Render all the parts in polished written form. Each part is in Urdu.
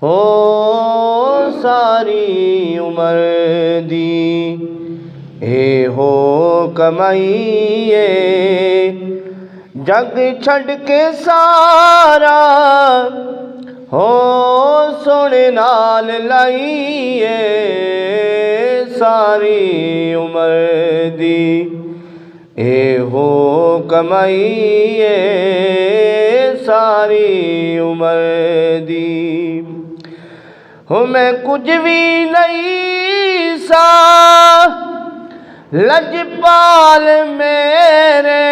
ہو ساری عمر دی، اے ہو کمائیے جگ چھڈ کے سارا، ہو سونے نال لائیے ساری عمر دی، اے ہو کمائیے ساری عمر دی۔ ہو میں کچھ بھی نہیں سا لجپال میرے،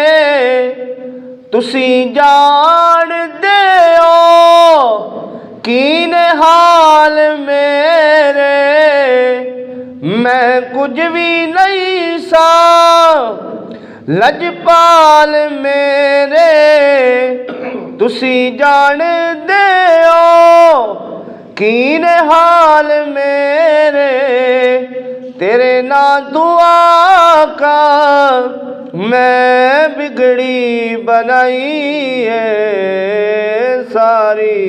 تسی جان دے ہو کین حال میرے، میں کچھ بھی نہیں سا لجپال میرے، تسی جان دے ہو کین حال میرے، تیرے نا دعا کا میں بگڑی بنائی ہے ساری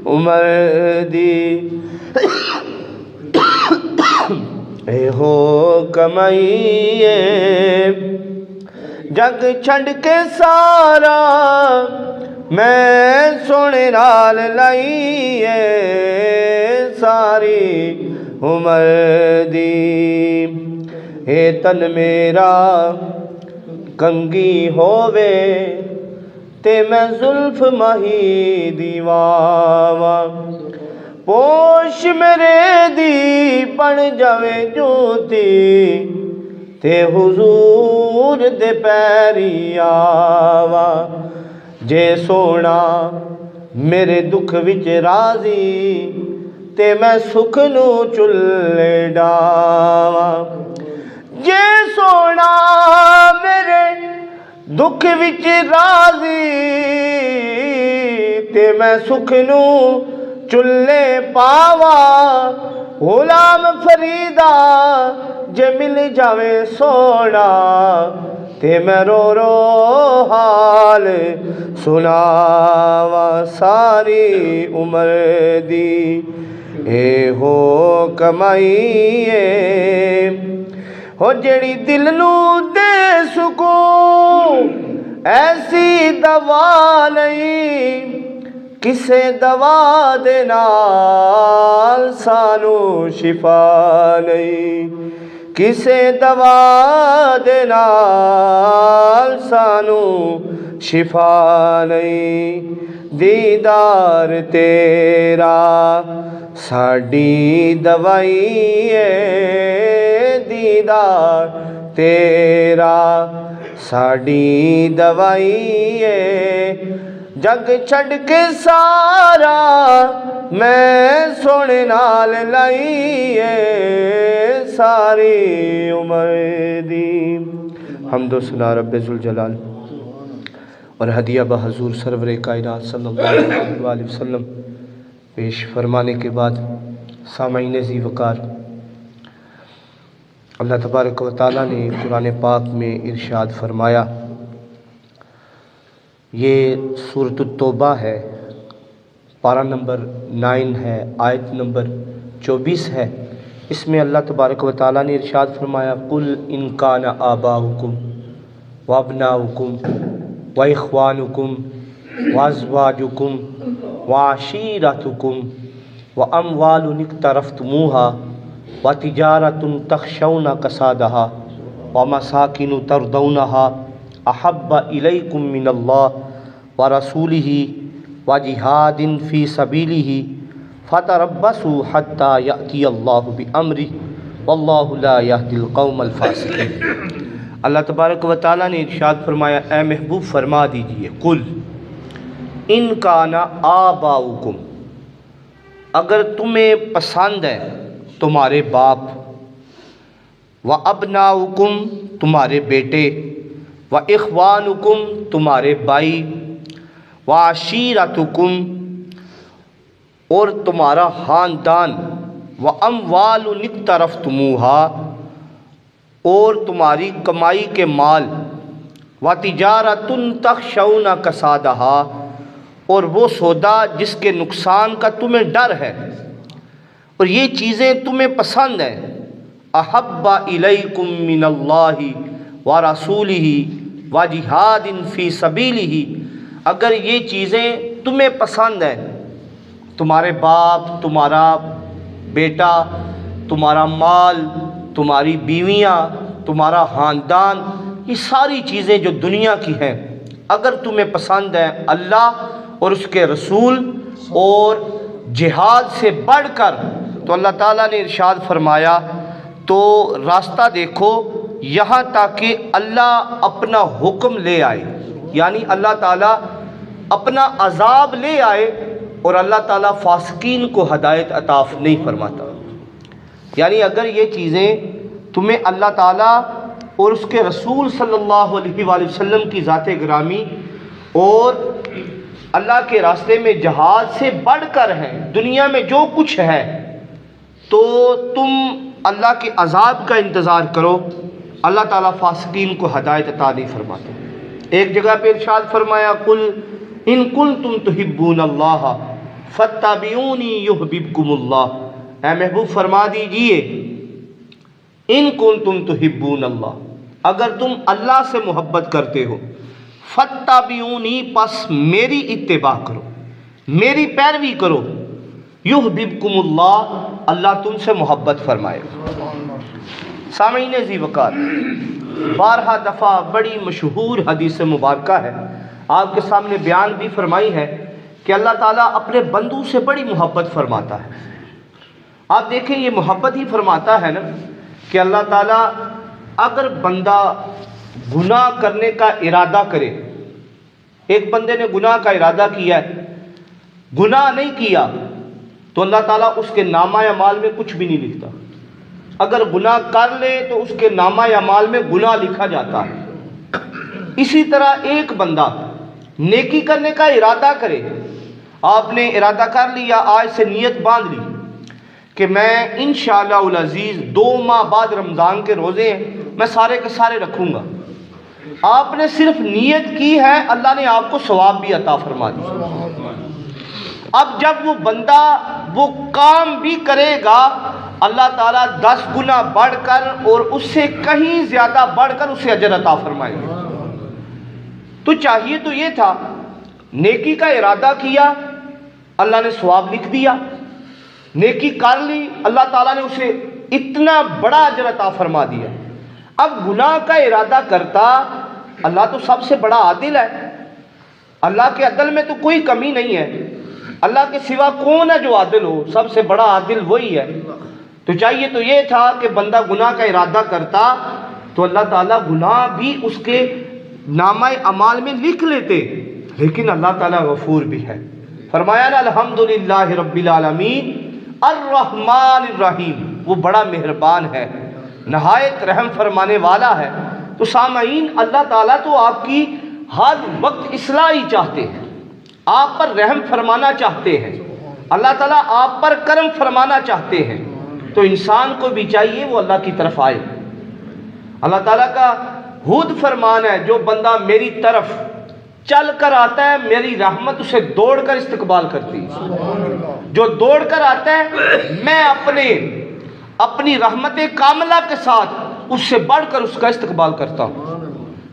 عمر دی، اے ہو کمائیے جگ چھڈ کے سارا، میں سونے نال لائیے ساری عمر دی، اے تن میرا کنگھی ہووے تے میں زلف ماہی دی واواں، پوش میرے دی بن جاوے جوتی تے حضور دے پیری آواں، جے سونا میرے دکھ وچ راضی تے میں سکھ نو چلے ڈاواں، جے سونا میرے دکھ وچ راضی تے میں سکھ نو چلے پاواں، غلام فریدا جے مل جاوے سونا تے میں رو رو حال سناواں ساری عمر دی، اے ہو کمائیے ہو جیڑی دل نو دے سکون، ایسی دوا نہیں کسے دوا دے نال سانو شفا نہیں، کسے دوا دے نال سانو شفا نہیں، دیدار تیرا ساڈی دوائی ہے، دیدار تیرا ساڈی دوائی ہے، جگ چھڈ کے سارا میں سونے نال لائیے ساری عمر دی۔ حمد و ثنا رب ذوالجلال اور ہدیہ بحضور سرور کائنات صلی اللہ علیہ وآلہ وسلم پیش فرمانے کے بعد سامعین ذی وقار، اللہ تبارک و تعالیٰ نے قرآن پاک میں ارشاد فرمایا، یہ سورۃ التوبہ ہے، پارہ نمبر 9 ہے، آیت نمبر 24 ہے۔ اس میں اللہ تبارک و تعالیٰ نے ارشاد فرمایا، قُلْ إِنْ كَانَ آبَاؤُكُمْ وَأَبْنَاؤُكُمْ وَإِخْوَانُكُمْ وَأَزْوَاجُكُمْ وَعَشِيرَتُكُمْ وَأَمْوَالٌ اقْتَرَفْتُمُوهَا وَتِجَارَةٌ تَخْشَوْنَ كَسَادَهَا وَمَسَاكِنُ تَرْضَوْنَهَا أَحَبَّ إِلَيْكُم مِّنَ اللَّهِ وَرَسُولِهِ وَجِهَادٍ فِي سَبِيلِهِ فَتَرَبَّصُوا حَتَّى يَأْتِيَ اللَّهُ بِأَمْرِهِ وَاللَّهُ لَا يَهْدِي الْقَوْمَ الْفَاسِقِينَ۔ اللہ تبارک و تعالیٰ نے ارشاد فرمایا، اے محبوب فرما دیجئے، قل ان کان آباؤکم، اگر تمہیں پسند ہے تمہارے باپ، وَأَبْنَاؤُكُمْ تمہارے بیٹے، وَإِخْوَانُكُمْ تمہارے بھائی، وَعَشِيرَتُكُمْ اور تمہارا خاندان، وَأَمْوَالٌ اقْتَرَفْتُمُوهَا اور تمہاری کمائی کے مال، وَتِجَارَةٌ تَخْشَوْنَ كَسَادَهَا اور وہ سودا جس کے نقصان کا تمہیں ڈر ہے، اور یہ چیزیں تمہیں پسند ہیں، احب الیکم من اللہ ورسولہ وجہاد فی سبیلہ، اگر یہ چیزیں تمہیں پسند ہیں، تمہارے باپ، تمہارا بیٹا، تمہارا مال، تمہاری بیویاں، تمہارا خاندان، یہ ساری چیزیں جو دنیا کی ہیں اگر تمہیں پسند ہیں اللہ اور اس کے رسول اور جہاد سے بڑھ کر، تو اللہ تعالیٰ نے ارشاد فرمایا تو راستہ دیکھو یہاں تک کہ اللہ اپنا حکم لے آئے، یعنی اللہ تعالیٰ اپنا عذاب لے آئے، اور اللہ تعالیٰ فاسقین کو ہدایت عطا نہیں فرماتا۔ یعنی اگر یہ چیزیں تمہیں اللہ تعالیٰ اور اس کے رسول صلی اللہ علیہ وآلہ وسلم کی ذات گرامی اور اللہ کے راستے میں جہاد سے بڑھ کر ہیں، دنیا میں جو کچھ ہے، تو تم اللہ کے عذاب کا انتظار کرو، اللہ تعالیٰ فاسقین کو ہدایت عطا نہیں فرماتے۔ ایک جگہ پہ ارشاد فرمایا قل ان کنتم تحبون اللہ فاتبعونی یحببکم اللہ، اے محبوب فرما دیجئے ان کنتم تحبون اللہ، اگر تم اللہ سے محبت کرتے ہو، فاتبعونی پس میری اتباع کرو، میری پیروی کرو، یحببکم اللہ، اللہ تم سے محبت فرمائے گا۔ سامعین ذی وقار، بارہا دفعہ بڑی مشہور حدیث مبارکہ ہے، آپ کے سامنے بیان بھی فرمائی ہے کہ اللہ تعالیٰ اپنے بندوں سے بڑی محبت فرماتا ہے۔ آپ دیکھیں یہ محبت ہی فرماتا ہے نا کہ اللہ تعالیٰ اگر بندہ گناہ کرنے کا ارادہ کرے، ایک بندے نے گناہ کا ارادہ کیا ہے، گناہ نہیں کیا، تو اللہ تعالیٰ اس کے نامہ اعمال میں کچھ بھی نہیں لکھتا، اگر گناہ کر لے تو اس کے نامہ اعمال میں گناہ لکھا جاتا ہے۔ اسی طرح ایک بندہ نیکی کرنے کا ارادہ کرے، آپ نے ارادہ کر لیا، آج سے نیت باندھ لی کہ میں انشاءاللہ العزیز 2 ماہ بعد رمضان کے روزے ہیں، میں سارے کے سارے رکھوں گا، آپ نے صرف نیت کی ہے، اللہ نے آپ کو ثواب بھی عطا فرما دیا۔ اب جب وہ بندہ وہ کام بھی کرے گا، اللہ تعالیٰ 10 گنا بڑھ کر اور اس سے کہیں زیادہ بڑھ کر اسے اجر عطا فرمائے گا۔ تو چاہیے تو یہ تھا، نیکی کا ارادہ کیا، اللہ نے ثواب لکھ دیا، نیکی کر لی، اللہ تعالیٰ نے اسے اتنا بڑا اجر عطا فرما دیا۔ اب گناہ کا ارادہ کرتا، اللہ تو سب سے بڑا عادل ہے، اللہ کے عدل میں تو کوئی کمی نہیں ہے، اللہ کے سوا کون ہے جو عادل ہو، سب سے بڑا عادل وہی ہے۔ تو چاہیے تو یہ تھا کہ بندہ گناہ کا ارادہ کرتا تو اللہ تعالیٰ گناہ بھی اس کے نامہ اعمال میں لکھ لیتے، لیکن اللہ تعالیٰ غفور بھی ہے۔ فرمایا نا الحمدللہ رب العالمین الرحمن الرحیم، وہ بڑا مہربان ہے، نہایت رحم فرمانے والا ہے۔ تو سامعین، اللہ تعالیٰ تو آپ کی ہر وقت اصلاح ہی چاہتے ہیں، آپ پر رحم فرمانا چاہتے ہیں، اللہ تعالیٰ آپ پر کرم فرمانا چاہتے ہیں، تو انسان کو بھی چاہیے وہ اللہ کی طرف آئے۔ اللہ تعالیٰ کا خود فرمان ہے، جو بندہ میری طرف چل کر آتا ہے میری رحمت اسے دوڑ کر استقبال کرتی ہے، جو دوڑ کر آتا ہے میں اپنی رحمت کاملہ کے ساتھ اس سے بڑھ کر اس کا استقبال کرتا ہوں۔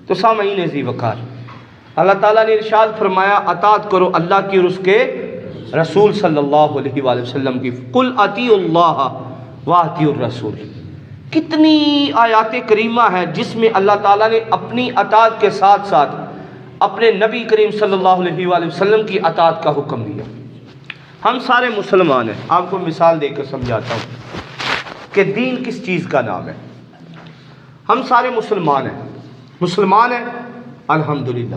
تو سامعین ذی وقار، اللہ تعالیٰ نے ارشاد فرمایا اطاعت کرو اللہ کی اور اس کے رسول صلی اللہ علیہ وآلہ وسلم کی، قل اطیعوا اللہ واطیعوا الرسول۔ کتنی آیات کریمہ ہیں جس میں اللہ تعالیٰ نے اپنی اطاعت کے ساتھ ساتھ اپنے نبی کریم صلی اللہ علیہ وآلہ وسلم کی اطاعت کا حکم دیا۔ ہم سارے مسلمان ہیں، آپ کو مثال دے کر سمجھاتا ہوں کہ دین کس چیز کا نام ہے۔ ہم سارے مسلمان ہیں الحمدللہ۔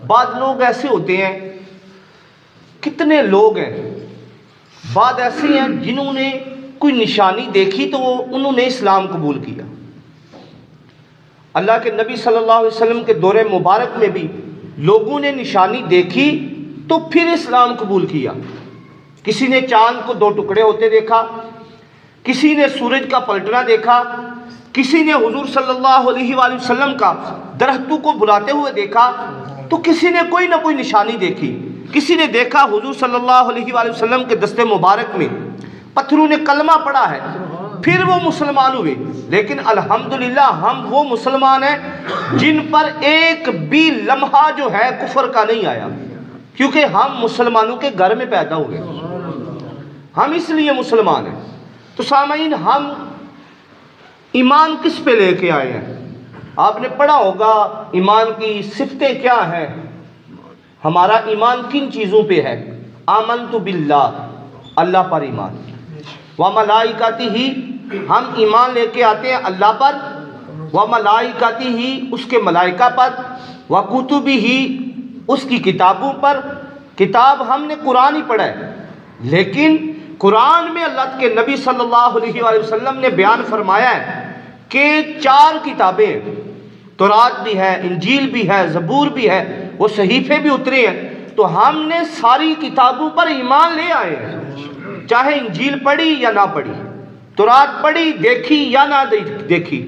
بعض لوگ ایسے ہوتے ہیں، کتنے لوگ ہیں، بعض ایسے ہیں جنہوں نے کوئی نشانی دیکھی تو انہوں نے اسلام قبول کیا۔ اللہ کے نبی صلی اللہ علیہ وسلم کے دور مبارک میں بھی لوگوں نے نشانی دیکھی تو پھر اسلام قبول کیا۔ کسی نے چاند کو 2 ٹکڑے ہوتے دیکھا، کسی نے سورج کا پلٹنا دیکھا، کسی نے حضور صلی اللہ علیہ وآلہ وسلم کا درختوں کو بلاتے ہوئے دیکھا، تو کسی نے کوئی نہ کوئی نشانی دیکھی۔ کسی نے دیکھا حضور صلی اللہ علیہ وآلہ وسلم کے دست مبارک میں پتھروں نے کلمہ پڑھا ہے، پھر وہ مسلمان ہوئے، لیکن الحمدللہ ہم وہ مسلمان ہیں جن پر ایک بھی لمحہ جو ہے کفر کا نہیں آیا، کیونکہ ہم مسلمانوں کے گھر میں پیدا ہوئے، ہم اس لیے مسلمان ہیں۔ تو سامعین، ہم ایمان کس پہ لے کے آئے ہیں؟ آپ نے پڑھا ہوگا ایمان کی صفتیں کیا ہیں، ہمارا ایمان کن چیزوں پہ ہے؟ آمنت باللہ، اللہ پر ایمان، وملائکتہ، ہم ایمان لے کے آتے ہیں اللہ پر، وملائکتہ، اس کے ملائکہ پر، وکتبہ، اس کی کتابوں پر۔ کتاب ہم نے قرآن ہی پڑھا ہے، لیکن قرآن میں اللہ کے نبی صلی اللہ علیہ وآلہ وسلم نے بیان فرمایا ہے کہ 4 کتابیں، تورات بھی ہے، انجیل بھی ہے، زبور بھی ہے، وہ صحیفے بھی اترے ہیں۔ تو ہم نے ساری کتابوں پر ایمان لے آئے ہیں، چاہے انجیل پڑھی یا نہ پڑھی، تورات پڑھی، دیکھی یا نہ دیکھی،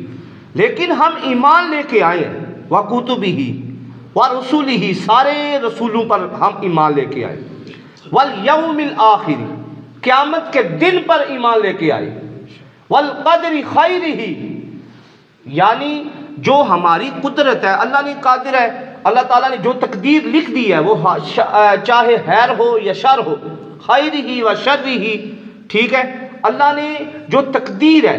لیکن ہم ایمان لے کے آئے ہیں۔ وَكُتُبِهِ وَرُسُلِهِ، سارے رسولوں پر ہم ایمان لے کے آئے۔ وَالْيَوْمِ الْآخِرِ، قیامت کے دن پر ایمان لے کے آئے۔ وَالْقَدْرِ خَيْرِهِ، یعنی جو ہماری قدرت ہے، اللہ نے قادر ہے، اللہ تعالیٰ نے جو تقدیر لکھ دی ہے، وہ چاہے خیر ہو یا شر ہو، خیرہ و شرہ، ٹھیک ہے، اللہ نے جو تقدیر ہے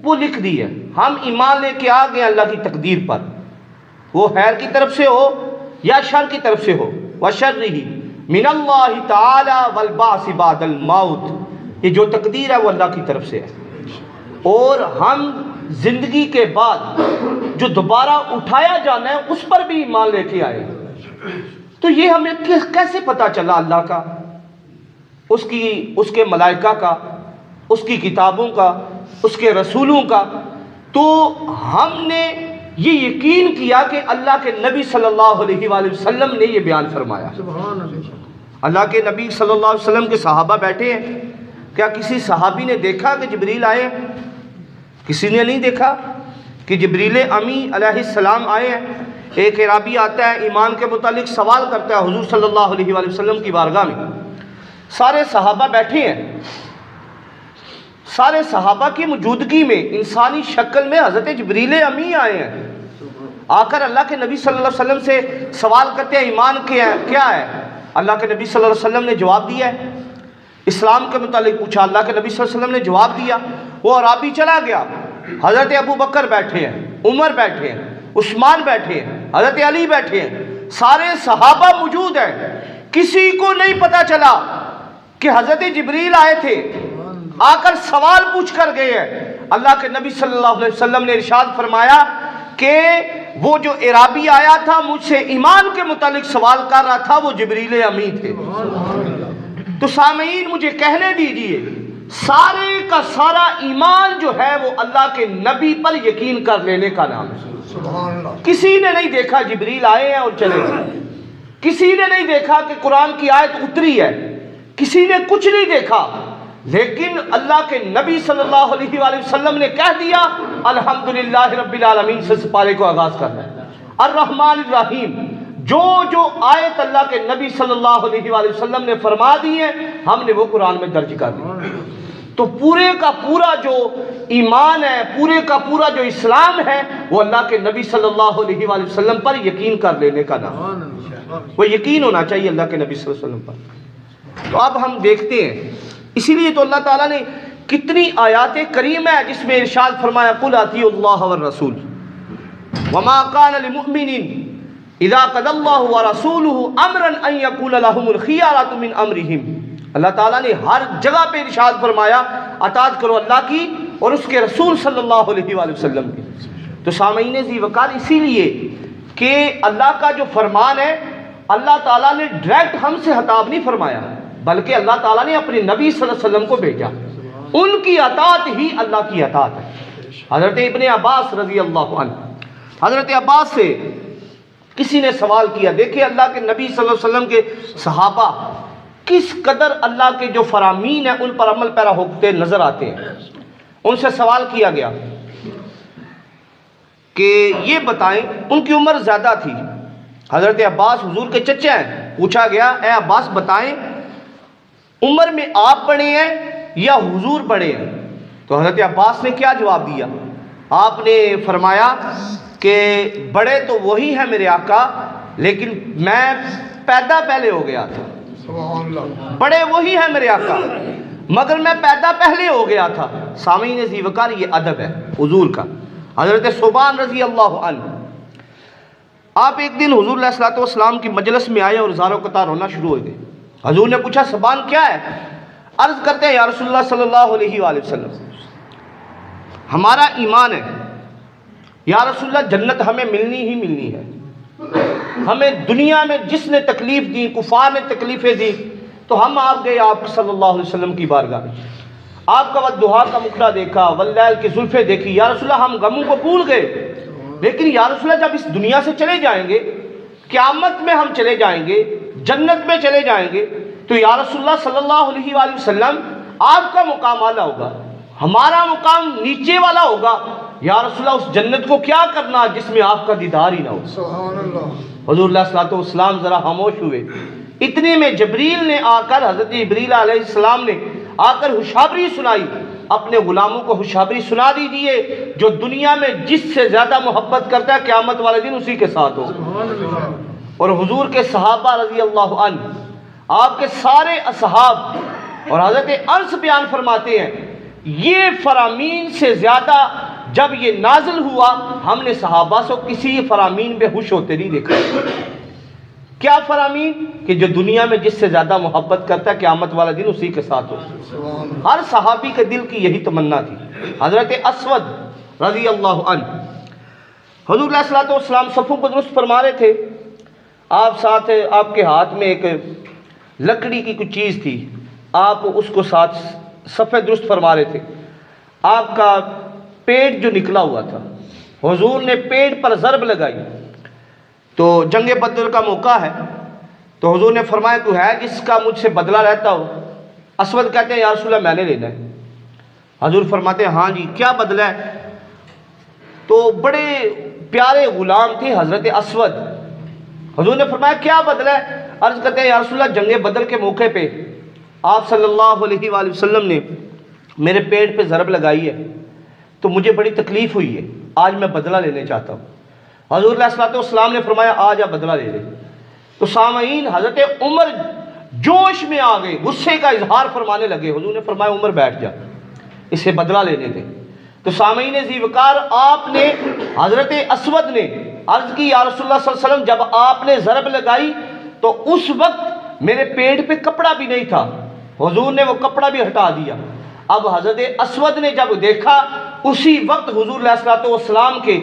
وہ لکھ دی ہے، ہم ایمان لے کے آ گئے اللہ کی تقدیر پر، وہ خیر کی طرف سے ہو یا شر کی طرف سے ہو۔ وشرہ من اللہ تعالی والبعث بعد الموت، یہ جو تقدیر ہے وہ اللہ کی طرف سے ہے، اور ہم زندگی کے بعد جو دوبارہ اٹھایا جانا ہے اس پر بھی ایمان لے کے آئے۔ تو یہ ہمیں کیسے پتہ چلا اللہ کا، اس کے ملائکہ کا، اس کی کتابوں کا، اس کے رسولوں کا؟ تو ہم نے یہ یقین کیا کہ اللہ کے نبی صلی اللہ علیہ وآلہ وسلم نے یہ بیان فرمایا۔ اللہ کے نبی صلی اللہ علیہ وسلم کے صحابہ بیٹھے ہیں، کیا کسی صحابی نے دیکھا کہ جبریل آئے؟ کسی نے نہیں دیکھا کہ جبریل امی علیہ السلام آئے ہیں۔ ایک اعرابی آتا ہے، ایمان کے متعلق سوال کرتا ہے حضور صلی اللہ علیہ وآلہ وسلم کی بارگاہ میں، سارے صحابہ بیٹھے ہیں، سارے صحابہ کی موجودگی میں انسانی شکل میں حضرت جبریل امی آئے ہیں، آ کر اللہ کے نبی صلی اللہ علیہ وسلم سے سوال کرتے ہیں ایمان کیا ہے؟ اللہ کے نبی صلی اللہ علیہ وسلم نے جواب دیا ہے، اسلام کے متعلق پوچھا، اللہ کے نبی صلی اللہ علیہ وسلم نے جواب دیا، وہ اعرابی چلا گیا۔ حضرت ابو بکر بیٹھے ہیں، عمر بیٹھے ہیں، عثمان بیٹھے ہیں، حضرت علی بیٹھے ہیں، سارے صحابہ موجود ہیں، کسی کو نہیں پتا چلا کہ حضرت جبریل آئے تھے، آ کر سوال پوچھ کر گئے ہیں۔ اللہ کے نبی صلی اللہ علیہ وسلم نے ارشاد فرمایا کہ وہ جو اعرابی آیا تھا مجھ سے ایمان کے متعلق سوال کر رہا تھا، وہ جبریل امی تھے۔ تو سامعین، مجھے کہنے دیجئے، سارے کا سارا ایمان جو ہے وہ اللہ کے نبی پر یقین کر لینے کا نام ہے۔ کسی نے نہیں دیکھا جبریل آئے ہیں اور چلے گئے، کسی نے نہیں دیکھا کہ قرآن کی آیت اتری ہے، کسی نے کچھ نہیں دیکھا، لیکن اللہ کے نبی صلی اللہ علیہ وآلہ وسلم نے کہہ دیا الحمدللہ رب العالمین سے سپارے کو آغاز کرنا ہے، الرحمن الرحیم، جو آیت اللہ کے نبی صلی اللہ علیہ وآلہ وسلم نے فرما دی ہے ہم نے وہ قرآن میں درج کر دی۔ تو پورے کا پورا جو ایمان ہے، پورے کا پورا جو اسلام ہے، وہ اللہ کے نبی صلی اللہ علیہ وآلہ وسلم پر یقین کر لینے کا نام ہے، وہ یقین ہونا چاہیے اللہ کے نبی صلی اللہ علیہ وسلم پر۔ تو اب ہم دیکھتے ہیں، اسی لیے تو اللہ تعالیٰ نے کتنی آیات کریمہ ہے جس میں ارشاد فرمایا قُلْ اطیعوا اللَّهَ وَالرَّسُولَ وَمَا كَانَ لِمُؤْمِنٍ اذا قضى الله ورسوله امرا ان يكون لهم الخيارة من امرهم۔ اللہ تعالیٰ نے ہر جگہ پہ ارشاد فرمایا اطاعت کرو اللہ کی اور اس کے رسول صلی اللہ علیہ وآلہ وسلم کی۔ تو سامعین ذی وقار، اسی لیے کہ اللہ کا جو فرمان ہے اللہ تعالیٰ نے ڈائریکٹ ہم سے خطاب نہیں فرمایا، بلکہ اللہ تعالیٰ نے اپنے نبی صلی اللہ علیہ وسلم کو بھیجا، ان کی اطاعت ہی اللہ کی اطاعت ہے۔ حضرت ابن عباس رضی اللہ عنہ، حضرت عباس سے کسی نے سوال کیا، دیکھیں اللہ کے نبی صلی اللہ علیہ وسلم کے صحابہ کس قدر اللہ کے جو فرامین ہیں ان پر عمل پیرا ہوتے نظر آتے ہیں۔ ان سے سوال کیا گیا کہ یہ بتائیں، ان کی عمر زیادہ تھی، حضرت عباس حضور کے چچا ہیں. پوچھا گیا اے عباس بتائیں عمر میں آپ بڑے ہیں یا حضور بڑے ہیں؟ تو حضرت عباس نے کیا جواب دیا؟ آپ نے فرمایا کہ بڑے تو وہی ہیں میرے آقا، لیکن میں پیدا پہلے ہو گیا تھا. بڑے وہی ہیں میرے آقا مگر میں پیدا پہلے ہو گیا تھا. سامعین ذی وقار، یہ ادب ہے حضور کا. حضرت ثوبان رضی اللہ عنہ، آپ ایک دن حضور علیہ الصلوۃ والسلام کی مجلس میں آئے اور زاروں قطار ہونا شروع ہو گئے. حضور نے پوچھا ثوبان کیا ہے؟ عرض کرتے ہیں یا رسول اللہ صلی اللہ علیہ وآلہ وسلم ہمارا ایمان ہے یا رسول اللہ جنت ہمیں ملنی ہی ملنی ہے. ہمیں دنیا میں جس نے تکلیف دی، کفار نے تکلیفیں دی، تو ہم آپ گئے آپ صلی اللہ علیہ وسلم کی بارگاہ میں، آپ کا والضحیٰ کا مکھڑا دیکھا، واللیل کی زلفیں دیکھی. یا رسول اللہ ہم غموں کو بھول گئے، لیکن یا رسول اللہ جب اس دنیا سے چلے جائیں گے، قیامت میں ہم چلے جائیں گے، جنت میں چلے جائیں گے، تو یا رسول اللہ صلی اللہ علیہ وآلہ وسلم آپ کا مقام اعلیٰ ہوگا، ہمارا مقام نیچے والا ہوگا. یا رسول اللہ اس جنت کو کیا کرنا جس میں آپ کا دیدار ہی نہ ہو. سبحان اللہ. حضور علیہ الصلوۃ والسلام ذرا خاموش ہوئے. اتنے میں جبریل نے آ کر، حضرت جبریل علیہ السلام نے آ کر خوشخبری سنائی. اپنے غلاموں کو خوشخبری سنا دیجئے، جو دنیا میں جس سے زیادہ محبت کرتا ہے قیامت والے دن اسی کے ساتھ ہو. اور حضور کے صحابہ رضی اللہ عنہ، آپ کے سارے اصحاب، اور حضرت انس بیان فرماتے ہیں یہ فرامین سے زیادہ جب یہ نازل ہوا ہم نے صحابہ سے کسی فرامین پہ خوش ہوتے نہیں دیکھا. کیا فرامین؟ کہ جو دنیا میں جس سے زیادہ محبت کرتا ہے قیامت والا دن اسی کے ساتھ ہو. ہر صحابی کے دل کی یہی تمنا تھی. حضرت اسود رضی اللہ عنہ، حضور علیہ الصلوۃ والسلام صفوں کو درست فرما رہے تھے، آپ ساتھ، آپ کے ہاتھ میں ایک لکڑی کی کوئی چیز تھی، آپ اس کو ساتھ صفیں درست فرما رہے تھے. آپ کا پیٹ جو نکلا ہوا تھا، حضور نے پیٹ پر ضرب لگائی. تو جنگ بدر کا موقع ہے، تو حضور نے فرمایا تو ہے جس کا مجھ سے بدلہ رہتا ہو؟ اسود کہتے ہیں یا رسول اللہ میں نے لینا ہے. حضور فرماتے ہیں ہاں جی کیا بدلہ ہے؟ تو بڑے پیارے غلام تھے حضرت اسود. حضور نے فرمایا کیا بدلہ ہے؟ عرض کرتے ہیں یا رسول اللہ جنگ بدر کے موقع پہ آپ صلی اللہ علیہ وآلہ وسلم نے میرے پیٹ پہ ضرب لگائی ہے تو مجھے بڑی تکلیف ہوئی ہے، آج میں بدلہ لینے چاہتا ہوں. حضور علیہ الصلوۃ والسلام نے فرمایا آ جا بدلہ لے لے. تو سامعین حضرت عمر جوش میں آ گئے، غصے کا اظہار فرمانے لگے. حضور نے فرمایا عمر بیٹھ جا، اسے بدلہ لینے دے. تو سامعین ذی وقار، آپ نے، حضرت اسود نے عرض کی یا رسول اللہ صلی اللہ علیہ وسلم جب آپ نے ضرب لگائی تو اس وقت میرے پیٹ پہ کپڑا بھی نہیں تھا، حضور نے وہ کپڑا بھی ہٹا دیا. اب حضرت اسود نے جب دیکھا اسی وقت حضور علیہ الصلوۃ والسلام کے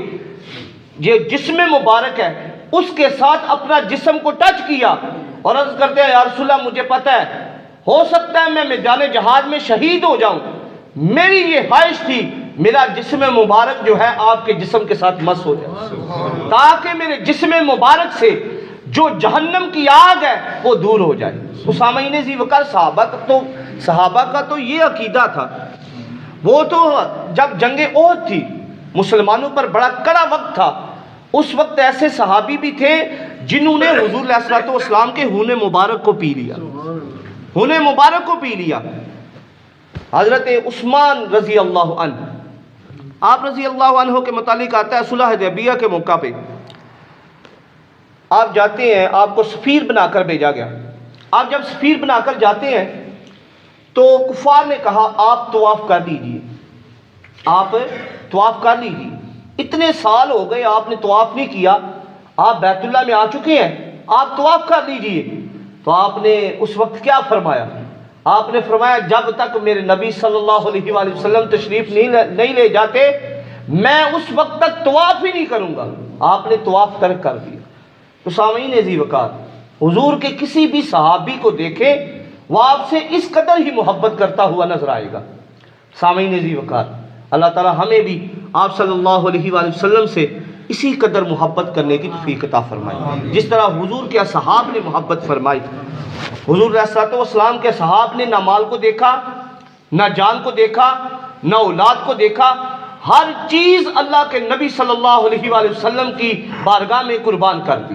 یہ جسم مبارک ہے اس کے ساتھ اپنا جسم کو ٹچ کیا اور عرض کرتے ہیں یا رسول اللہ مجھے پتہ ہے ہو سکتا ہے میں میدان جہاد میں شہید ہو جاؤں، میری یہ خواہش تھی میرا جسم مبارک جو ہے آپ کے جسم کے ساتھ مس ہو جائے تاکہ میرے جسم مبارک سے جو جہنم کی آگ ہے وہ دور ہو جائے. تو سامعین ذی وقار، صحابہ کا تو یہ عقیدہ تھا. وہ تو جب جنگ احد تھی مسلمانوں پر بڑا کڑا وقت تھا، اس وقت ایسے صحابی بھی تھے جنہوں نے حضور علیہ الصلوۃ والسلام کے خون مبارک کو پی لیا، خون مبارک کو پی لیا. حضرت عثمان رضی اللہ عنہ، آپ رضی اللہ عنہ کے متعلق آتا ہے صلح حدیبیہ کے موقع پہ آپ جاتے ہیں، آپ کو سفیر بنا کر بھیجا گیا. آپ جب سفیر بنا کر جاتے ہیں تو کفار نے کہا آپ طواف کر لیجیے، آپ طواف کر لیجیے. اتنے سال ہو گئے آپ نے طواف نہیں کیا، آپ بیت اللہ میں آ چکے ہیں، آپ طواف کر لیجیے. تو آپ نے اس وقت کیا فرمایا؟ آپ نے فرمایا جب تک میرے نبی صلی اللہ علیہ وآلہ وسلم تشریف نہیں لے جاتے میں اس وقت تک طواف ہی نہیں کروں گا. آپ نے طواف ترک کر دیا. تو سامعین ذی وقار، حضور کے کسی بھی صحابی کو دیکھیں وہ آپ سے اس قدر ہی محبت کرتا ہوا نظر آئے گا. سامعین ذی وقار، اللہ تعالی ہمیں بھی آپ صلی اللہ علیہ وآلہ وسلم سے اسی قدر محبت کرنے کی توفیق عطا فرمائی جس طرح حضور کے اصحاب نے محبت فرمائی. حضور علیہ الصلوۃ والسلام کے اصحاب نے نہ مال کو دیکھا، نہ جان کو دیکھا، نہ اولاد کو دیکھا، ہر چیز اللہ کے نبی صلی اللہ علیہ وآلہ وسلم کی بارگاہ میں قربان کر دی.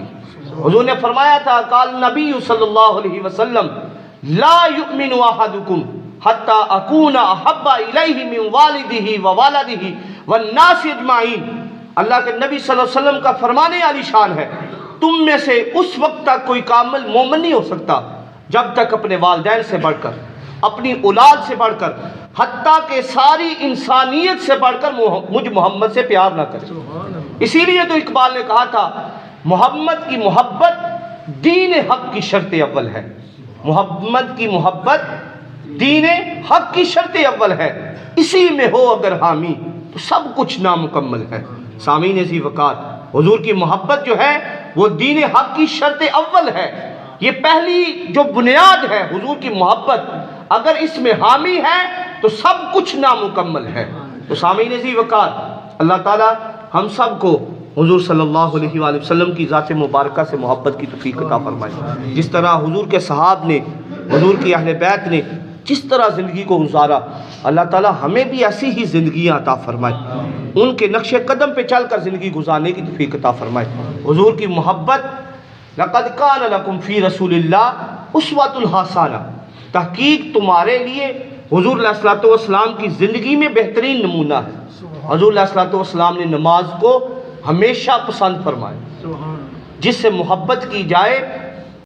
حضور نے فرمایا تھا قال نبی صلی اللہ علیہ وسلم لا یؤمن احدکم حتی اکون احب الیہ من والدہ ووالدہ والناس اجمعین. اللہ کے نبی صلی اللہ علیہ وسلم کا فرمانے عالی شان ہے تم میں سے اس وقت تک کوئی کامل مومن نہیں ہو سکتا جب تک اپنے والدین سے بڑھ کر، اپنی اولاد سے بڑھ کر، حتیٰ کہ ساری انسانیت سے بڑھ کر مجھ محمد سے پیار نہ کرے. اسی لیے تو اقبال نے کہا تھا محمد کی محبت دین حق کی شرط اول ہے. محمد کی محبت دین حق کی شرط اول ہے، اسی میں ہو اگر حامی تو سب کچھ نامکمل ہے. سامعین ذی وقار، حضور کی محبت جو ہے وہ دین حق کی شرط اول ہے. یہ پہلی جو بنیاد ہے حضور کی محبت، اگر اس میں حامی ہے تو سب کچھ نامکمل ہے. تو سامعین ذی وقار، اللہ تعالی ہم سب کو حضور صلی اللہ علیہ وآلہ وسلم کی ذات مبارکہ سے محبت کی توفیق عطا فرمائے. جس طرح حضور کے صحاب نے، حضور کی اہل بیت نے جس طرح زندگی کو گزارا، اللہ تعالی ہمیں بھی ایسی ہی زندگیاں عطا فرمائے، ان کے نقش قدم پہ چل کر زندگی گزارنے کی توفیق عطا فرمائے. حضور کی محبت، لقد کان لکم فی رسول اللہ اسوۃ حسنہ، تحقیق تمہارے لیے حضور علیہ الصلوۃ والسلام کی زندگی میں بہترین نمونہ ہے. حضور علیہ الصلوۃ والسلام نے نماز کو ہمیشہ پسند فرمایا. جس سے محبت کی جائے